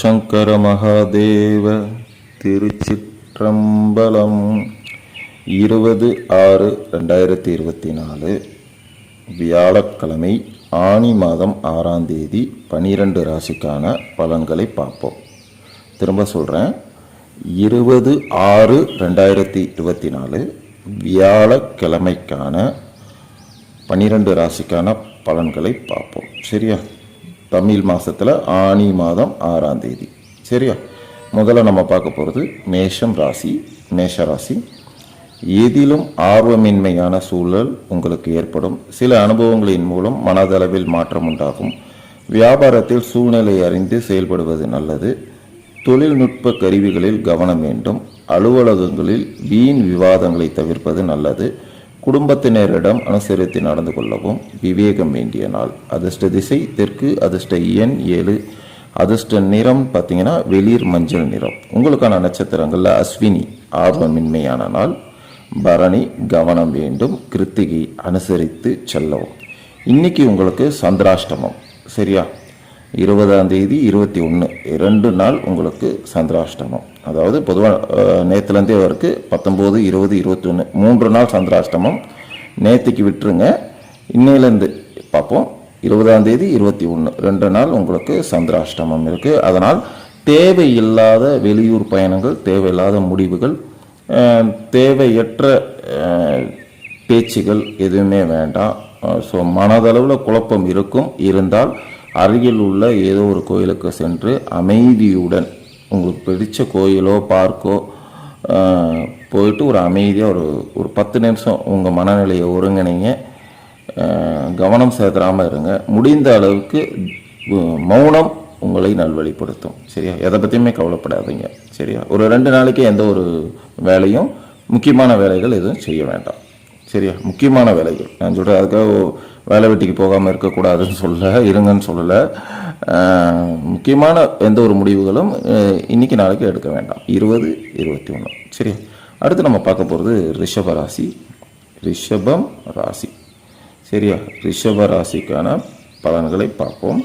சங்கர மகாதேவ. திருச்சிற்றம்பலம். 20/6/2024 வியாழக்கிழமை, ஆனி மாதம் 6ஆம் தேதி 12 ராசிக்கான பலன்களை பார்ப்போம். திரும்ப சொல்கிறேன், 20/6/2024 வியாழக்கிழமைக்கான 12 ராசிக்கான பலன்களை பார்ப்போம். சரியா? தமிழ் மாதத்தில் ஆனி மாதம் 6ஆம் தேதி. சரியா? முதல்ல நம்ம பார்க்க போகிறது மேஷம் ராசி. மேஷ ராசி. எதிலும் ஆர்வமின்மையான சூழல் உங்களுக்கு ஏற்படும். சில அனுபவங்களின் மூலம் மனதளவில் மாற்றம் உண்டாகும். வியாபாரத்தில் சூழ்நிலை அறிந்து செயல்படுவது நல்லது. தொழில்நுட்ப கருவிகளில் கவனம் வேண்டும். அலுவலகங்களில் வீண் விவாதங்களை தவிர்ப்பது நல்லது. குடும்பத்தினரிடம் அனுசரித்து நடந்து கொள்ளவும் விவேகம் வேண்டிய நாள். அதிர்ஷ்ட திசை தெற்கு. அதிர்ஷ்ட எண் 7. அதிர்ஷ்ட நிறம் பார்த்தீங்கன்னா வெளிர் மஞ்சள் நிறம். உங்களுக்கான நட்சத்திரங்களில் அஸ்வினி ஆர்வமின்மையான நாள். பரணி கவனம் வேண்டும். கிருத்திகை அனுசரித்து செல்லவும். இன்னைக்கு உங்களுக்கு சந்திராஷ்டமம். சரியா? 20ஆம் தேதி 21 2 நாள் உங்களுக்கு சந்திராஷ்டமம். அதாவது பொதுவாக நேற்றுலேருந்தே வரைக்கு 19, 20, 21 3 நாள் சந்திராஷ்டமம். நேற்றுக்கு விட்டுருங்க, இன்னையிலேருந்து பார்ப்போம். 20ஆம் தேதி 21 2 நாள் உங்களுக்கு சந்திராஷ்டமம் இருக்குது. அதனால் தேவையில்லாத வெளியூர் பயணங்கள், தேவையில்லாத முடிவுகள், தேவையற்ற பேச்சுகள் எதுவுமே வேண்டாம். ஸோ மனதளவில் குழப்பம் இருந்தால் அருகில் உள்ள ஏதோ ஒரு கோயிலுக்கு சென்று அமைதியுடன், உங்களுக்கு பிடிச்ச கோயிலோ பார்க்கோ போயிட்டு ஒரு அமைதியாக ஒரு 10 நிமிஷம் உங்கள் மனநிலையை ஒருங்கிணைங்க. கவனம் செலுத்தாமல் இருங்க. முடிந்த அளவுக்கு மௌனம் உங்களை நல்வழிப்படுத்தும். சரியா? எதை பற்றியுமே கவலைப்படாதீங்க. சரியா? ஒரு 2 நாளைக்கு எந்த ஒரு வேலையும், முக்கியமான வேலைகள் எதுவும் செய்ய வேண்டாம். சரியா? முக்கியமான வேலைகள் நான் சொல்கிறேன், அதுக்காக வேலை வெட்டிக்கு போகாமல் இருக்கக்கூடாதுன்னு இருங்கன்னு சொல்லலை. முக்கியமான எந்த ஒரு முடிவுகளும் இன்னைக்கு நாளைக்கு எடுக்க வேண்டாம். 20, 21. சரியா? அடுத்து நம்ம பார்க்க போகிறது ரிஷப ராசி. ரிஷபம் ராசி. சரியா? ரிஷப ராசிக்கான பலன்களை பார்ப்போம்.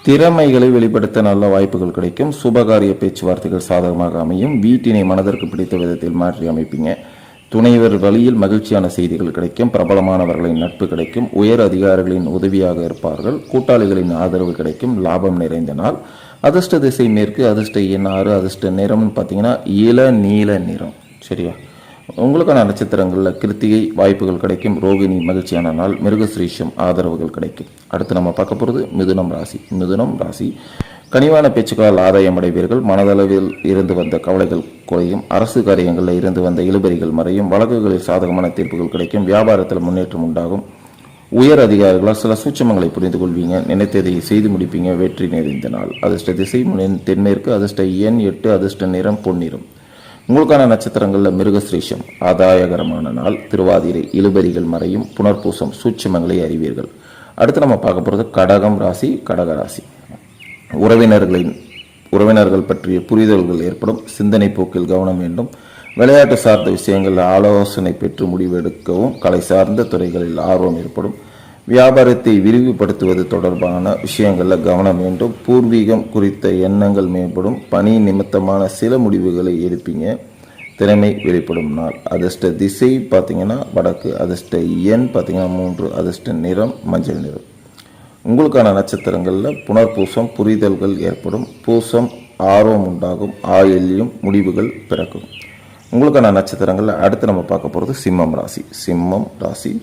திறமைகளை வெளிப்படுத்த நல்ல வாய்ப்புகள் கிடைக்கும். சுபகாரிய பேச்சுவார்த்தைகள் சாதகமாக அமையும். வீட்டினை மனதிற்கு பிடித்த விதத்தில் மாற்றி அமைப்பீங்க. துணைவர் வழியில் மகிழ்ச்சியான செய்திகள் கிடைக்கும். பிரபலமானவர்களின் நட்பு கிடைக்கும். உயர் அதிகாரிகளின் உதவியாக இருப்பார்கள். கூட்டாளிகளின் ஆதரவு கிடைக்கும். லாபம் நிறைந்த நாள். அதிர்ஷ்ட திசை மேற்கு. அதிர்ஷ்ட எண் 6. அதிர்ஷ்ட நிறம்னு பார்த்தீங்கன்னா இள நீல நிறம். சரியா? உங்களுக்கான நட்சத்திரங்களில் கிருத்திகை வாய்ப்புகள் கிடைக்கும். ரோகிணி மகிழ்ச்சியான நாள். மிருகஸ்ரீஷம் ஆதரவுகள் கிடைக்கும். அடுத்து நம்ம பார்க்க போகிறது மிதுனம் ராசி. மிதுனம் ராசி. கனிவான பேச்சுக்களால் ஆதாயம் அடைவீர்கள். மனதளவில் இருந்து வந்த கவலைகள் குறையும். அரசு காரியங்களில் இருந்து வந்த இழுபறிகள் மறையும். வழக்குகளில் சாதகமான தீர்ப்புகள் கிடைக்கும். வியாபாரத்தில் முன்னேற்றம் உண்டாகும். உயர் அதிகாரிகளால் சில சூட்சமங்களை புரிந்து கொள்வீங்க. நினைத்ததை செய்து முடிப்பீங்க. வெற்றி நிறைந்த நாள். அதிர்ஷ்ட திசை தென்மேற்கு. அதிர்ஷ்ட எண் 8. அதிர்ஷ்ட நிறம் பொன்னிறம். உங்களுக்கான நட்சத்திரங்களில் மிருகஸ்ரீஷம் ஆதாயகரமான நாள். திருவாதிரை இழுபறிகள் மறையும். புனர்பூசம் சூட்சமங்களை அறிவீர்கள். அடுத்து நம்ம பார்க்க போகிறது கடகம் ராசி. கடக ராசி. உறவினர்கள் பற்றிய புரிதல்கள் ஏற்படும். சிந்தனை போக்கில் கவனம் வேண்டும். விளையாட்டு சார்ந்த விஷயங்களில் ஆலோசனை பெற்று முடிவெடுக்கவும். கலை சார்ந்த துறைகளில் ஆர்வம் ஏற்படும். வியாபாரத்தை விரிவுபடுத்துவது தொடர்பான விஷயங்களில் கவனம் வேண்டும். பூர்வீகம் குறித்த எண்ணங்கள் மேம்படும். பணி நிமித்தமான சில முடிவுகளை எடுப்பீங்க. திறமை வெளிப்படும் நாள். அதிர்ஷ்ட திசை பார்த்தீங்கன்னா வடக்கு. அதிர்ஷ்ட எண் பார்த்தீங்கன்னா 3. அதிர்ஷ்ட நிறம் மஞ்சள் நிறம். உங்களுக்கான நட்சத்திரங்களில் புனர்பூசம் புரிதல்கள் ஏற்படும். பூசம் ஆர்வம் உண்டாகும். ஆயில்யம் முடிவுகள் பிறக்கும். உங்களுக்கான நட்சத்திரங்களில் அடுத்து நம்ம பார்க்க போகிறது சிம்மம் ராசி. சிம்மம் ராசி.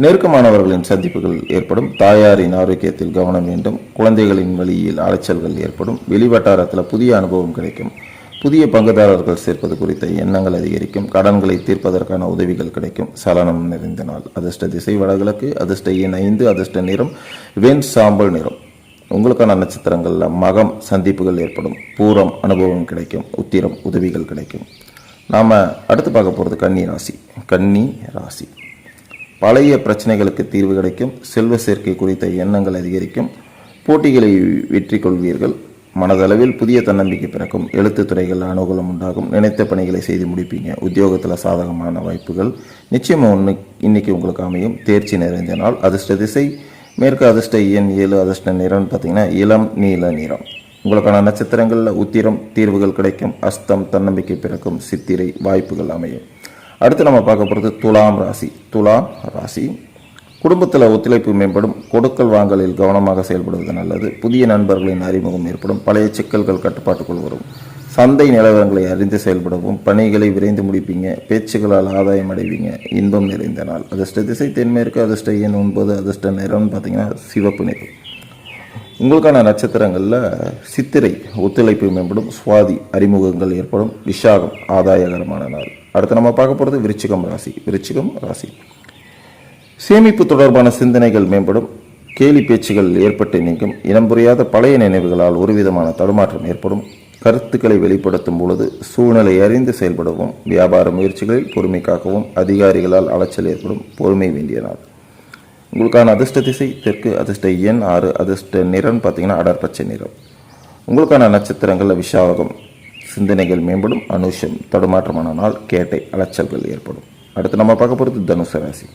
நெருக்கமானவர்களின் சந்திப்புகள் ஏற்படும். தாயாரின் ஆரோக்கியத்தில் கவனம் வேண்டும். குழந்தைகளின் வழியில் அலைச்சல்கள் ஏற்படும். வெளிவட்டாரத்தில் புதிய அனுபவம் கிடைக்கும். புதிய பங்குதாரர்கள் சேர்ப்பது குறித்த எண்ணங்கள் அதிகரிக்கும். கடன்களை தீர்ப்பதற்கான உதவிகள் கிடைக்கும். சலனம் நிறைந்த நாள். அதிர்ஷ்ட திசை வடகிழக்கு. அதிர்ஷ்ட எண் 5. அதிர்ஷ்ட நிறம் வெண் சாம்பல் நிறம். உங்களுக்கான நட்சத்திரங்களில் மகம் சந்திப்புகள் ஏற்படும். பூரம் அனுபவம் கிடைக்கும். உத்திரம் உதவிகள் கிடைக்கும். நாம் அடுத்து பார்க்க போகிறது கன்னி ராசி. கன்னி ராசி. பழைய பிரச்சனைகளுக்கு தீர்வு கிடைக்கும். செல்வ சேர்க்கை குறித்த எண்ணங்கள் அதிகரிக்கும். போட்டிகளை வெற்றி கொள்வீர்கள். மனதளவில் புதிய தன்னம்பிக்கை பிறக்கும். எழுத்துத் துறைகள் அனுகூலம் உண்டாகும். நினைத்த பணிகளை செய்து முடிப்பீங்க. உத்தியோகத்தில் சாதகமான வாய்ப்புகள் நிச்சயமாக இன்னைக்கு உங்களுக்கு அமையும். தேர்ச்சி நிறைந்த நாள். அதிர்ஷ்ட திசை மேற்கு. அதிர்ஷ்ட எண் 7. அதிர்ஷ்ட நிறம் பார்த்தீங்கன்னா இளம் நீல நிறம். உங்களுக்கான நட்சத்திரங்களில் உத்திரம் தீர்வுகள் கிடைக்கும். அஸ்தம் தன்னம்பிக்கை பிறக்கும். சித்திரை வாய்ப்புகள் அமையும். அடுத்து நம்ம பார்க்க போகிறது துலாம் ராசி. துலாம் ராசி குடும்பத்தில் ஒத்துழைப்பு மேம்படும். கொடுக்கல் வாங்கலில் கவனமாக செயல்படுவது நல்லது. புதிய நண்பர்களின் அறிமுகம் ஏற்படும். பழைய சிக்கல்கள் கட்டுப்பாட்டுக்குள் வரும். சந்தை நிலவரங்களை அறிந்து செயல்படவும். பணிகளை விரைந்து முடிப்பீங்க. பேச்சுகளால் ஆதாயம் அடைவீங்க. இன்பம் நிறைந்த நாள். அதிர்ஷ்ட திசை தென்மேற்கு. அதிர்ஷ்ட எண் 9. அதிர்ஷ்ட நிறம்னு பார்த்தீங்கன்னா சிவப்பு நிறம். உங்களுக்கான நட்சத்திரங்களில் சித்திரை ஒத்துழைப்பு மேம்படும். சுவாதி அறிமுகங்கள் ஏற்படும். விஷாகம் ஆதாயகரமான நாள். அடுத்து நம்ம பார்க்க போகிறது விருச்சிகம் ராசி. விருச்சிகம் ராசி சேமிப்பு தொடர்பான சிந்தனைகள் மேம்படும். கேலி பேச்சுகள் ஏற்பட்டு நீங்கும். இனம் புரியாத பழைய நினைவுகளால் ஒரு விதமான தடுமாற்றம் ஏற்படும். கருத்துக்களை வெளிப்படுத்தும் பொழுது சூழ்நிலை அறிந்து செயல்படவும். வியாபார முயற்சிகளில் பொறுமை காக்கவும். அதிகாரிகளால் அலைச்சல் ஏற்படும். பொறுமை வேண்டிய நாள். உங்களுக்கான அதிர்ஷ்ட திசை தெற்கு. அதிர்ஷ்ட எண் 6. அதிர்ஷ்ட நிறம் பார்த்தீங்கன்னா அடர் பச்சை நிறம். உங்களுக்கான நட்சத்திரங்களில் விஷாகம் சிந்தனைகள் மேம்படும். அனுஷம் தடுமாற்றமான நாள். கேட்டை அலைச்சல்கள் ஏற்படும். அடுத்து நம்ம பார்க்க போகிறது தனுசு ராசி.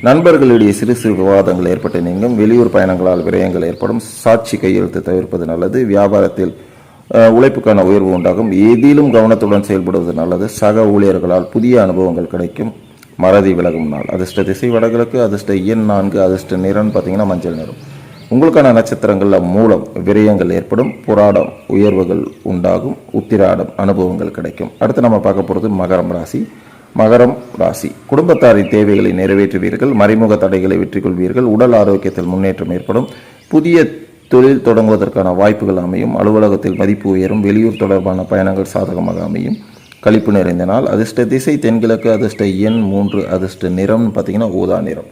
நண்பர்களிடையே சிறு சிறு விவாதங்கள் ஏற்பட்டு நீங்கும். வெளியூர் பயணங்களால் விரயங்கள் ஏற்படும். சாட்சி கையெழுத்து தவிர்ப்பது நல்லது. வியாபாரத்தில் உழைப்புக்கான உயர்வு உண்டாகும். எதிலும் கவனத்துடன் செயல்படுவது நல்லது. சக ஊழியர்களால் புதிய அனுபவங்கள் கிடைக்கும். மறதி விலகும் நாள். அதிர்ஷ்ட திசை வடகிழக்கு. அதிர்ஷ்ட எண் 4. அதிர்ஷ்ட நிறம் பார்த்தீங்கன்னா மஞ்சள் நிறம். உங்களுக்கான நட்சத்திரங்களில் மூலம் விரயங்கள் ஏற்படும். புராடம் உயர்வுகள் உண்டாகும். உத்திராடம் அனுபவங்கள் கிடைக்கும். அடுத்து நம்ம பார்க்க போகிறது மகரம் ராசி. மகரம் ராசி குடும்பத்தாரின் தேவைகளை நிறைவேற்றுவீர்கள். மறைமுக தடைகளை வெற்றி கொள்வீர்கள். உடல் ஆரோக்கியத்தில் முன்னேற்றம் ஏற்படும். புதிய தொழில் தொடங்குவதற்கான வாய்ப்புகள் அமையும். அலுவலகத்தில் மதிப்பு உயரும். வெளியூர் தொடர்பான பயணங்கள் சாதகமாக அமையும். கழிப்பு நிறைந்த நாள். அதிர்ஷ்ட திசை தென்கிழக்கு. அதிர்ஷ்ட எண் 3. அதிர்ஷ்ட நிறம் பார்த்தீங்கன்னா ஊதா நிறம்.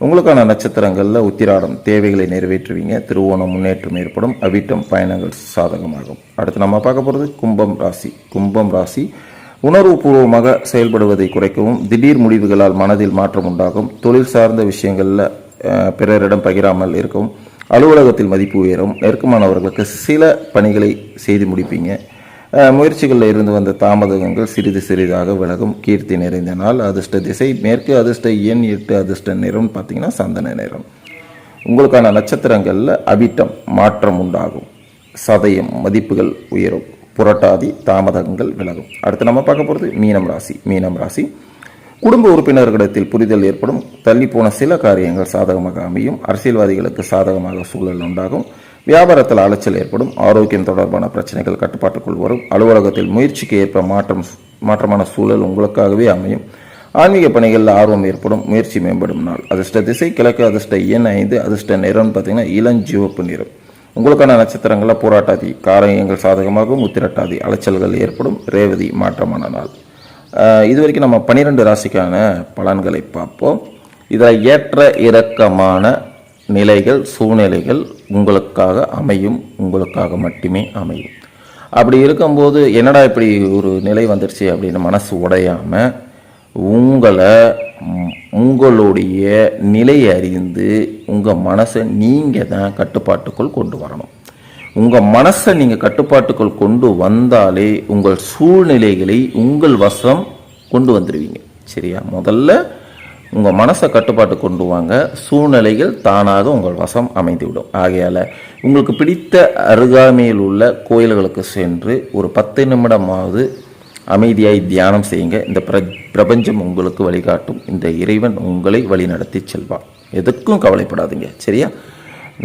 உங்களுக்கான நட்சத்திரங்களில் உத்திராடம் தேவைகளை நிறைவேற்றுவீங்க. திருவோணம் முன்னேற்றம் ஏற்படும். அவிட்டம் பயணங்கள் சாதகமாகும். அடுத்து நம்ம பார்க்க போகிறது கும்பம் ராசி. கும்பம் ராசி உணர்வுபூர்வமாக செயல்படுவதை குறைக்கவும். திடீர் முடிவுகளால் மனதில் மாற்றம் உண்டாகும். தொழில் சார்ந்த விஷயங்களில் பிறரிடம் பகிராமல் இருக்கவும். அலுவலகத்தில் மதிப்பு உயரும். நெருக்கமானவர்களுக்கு சில பணிகளை செய்து முடிப்பீங்க. முயற்சிகளில் இருந்து வந்த தாமதங்கள் சிறிது சிறிதாக விலகும். கீர்த்தி நிறைந்த நாள். அதிர்ஷ்ட திசை மேற்கு. அதிர்ஷ்ட எண் 8. அதிர்ஷ்ட நிறம் பார்த்தீங்கன்னா சந்தன நிறம். உங்களுக்கான நட்சத்திரங்களில் அவிட்டம் மாற்றம் உண்டாகும். சதயம் மதிப்புகள் உயரும். புரட்டாதி தாமதங்கள் விலகும். அடுத்து நம்ம பார்க்க போகிறது மீனம் ராசி. மீனம் ராசி குடும்ப உறுப்பினர்களிடத்தில் புரிதல் ஏற்படும். தள்ளி போன சில காரியங்கள் சாதகமாக அமையும். அரசியல்வாதிகளுக்கு சாதகமாக சூழல் உண்டாகும். வியாபாரத்தில் அலைச்சல் ஏற்படும். ஆரோக்கியம் தொடர்பான பிரச்சனைகள் கட்டுப்பாட்டுக்குள் வரும். அலுவலகத்தில் முயற்சிக்கு ஏற்ப மாற்றமான சூழல் உங்களுக்காகவே அமையும். ஆன்மீக பணிகளில் ஆர்வம் ஏற்படும். முயற்சி மேம்படும் நாள். அதிர்ஷ்ட திசை கிழக்கு. அதிர்ஷ்ட எண் 5. அதிர்ஷ்ட நிறம் பார்த்தீங்கன்னா இளஞ்சிவப்பு நிறம். உங்களுக்கான நட்சத்திரங்களில் போராட்டாதி காரியங்கள் சாதகமாகவும். உத்திரட்டாதி அலைச்சல்கள் ஏற்படும். ரேவதி மாற்றமான நாள். இது வரைக்கும் நம்ம 12 ராசிக்கான பலன்களை பார்ப்போம். இதில் ஏற்ற இறக்கமான நிலைகள் சூழ்நிலைகள் உங்களுக்காக அமையும். உங்களுக்காக மட்டுமே அமையும். அப்படி இருக்கும்போது என்னடா இப்படி ஒரு நிலை வந்துடுச்சு அப்படின்னு மனசு உடையாமல் உங்களுடைய நிலையை அறிந்து உங்கள் மனசை நீங்கள் தான் கட்டுப்பாட்டுக்குள் கொண்டு வரணும். உங்கள் மனசை நீங்கள் கட்டுப்பாட்டுக்குள் கொண்டு வந்தாலே உங்கள் சூழ்நிலைகளை உங்கள் வசம் கொண்டு வந்துடுவீங்க. சரியா? முதல்ல உங்கள் மனசை கட்டுப்பாட்டு கொண்டு வாங்க. சூழ்நிலைகள் தானாக உங்கள் வசம் அமைந்துவிடும். ஆகையால் உங்களுக்கு பிடித்த அருகாமையில் உள்ள கோயில்களுக்கு சென்று ஒரு 10 நிமிடமாவது அமைதியாய் தியானம் செய்யுங்க. இந்த பிரபஞ்சம் உங்களுக்கு வழிகாட்டும். இந்த இறைவன் உங்களை வழிநடத்தி செல்வார். எதுக்கும் கவலைப்படாதீங்க. சரியா?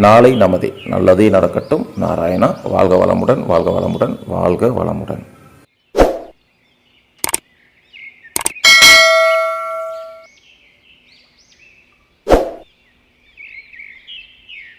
நாளை நமதே நல்லதே நடக்கட்டும். நாராயணா. வாழ்க வளமுடன். வாழ்க வளமுடன். வாழ்க வளமுடன்.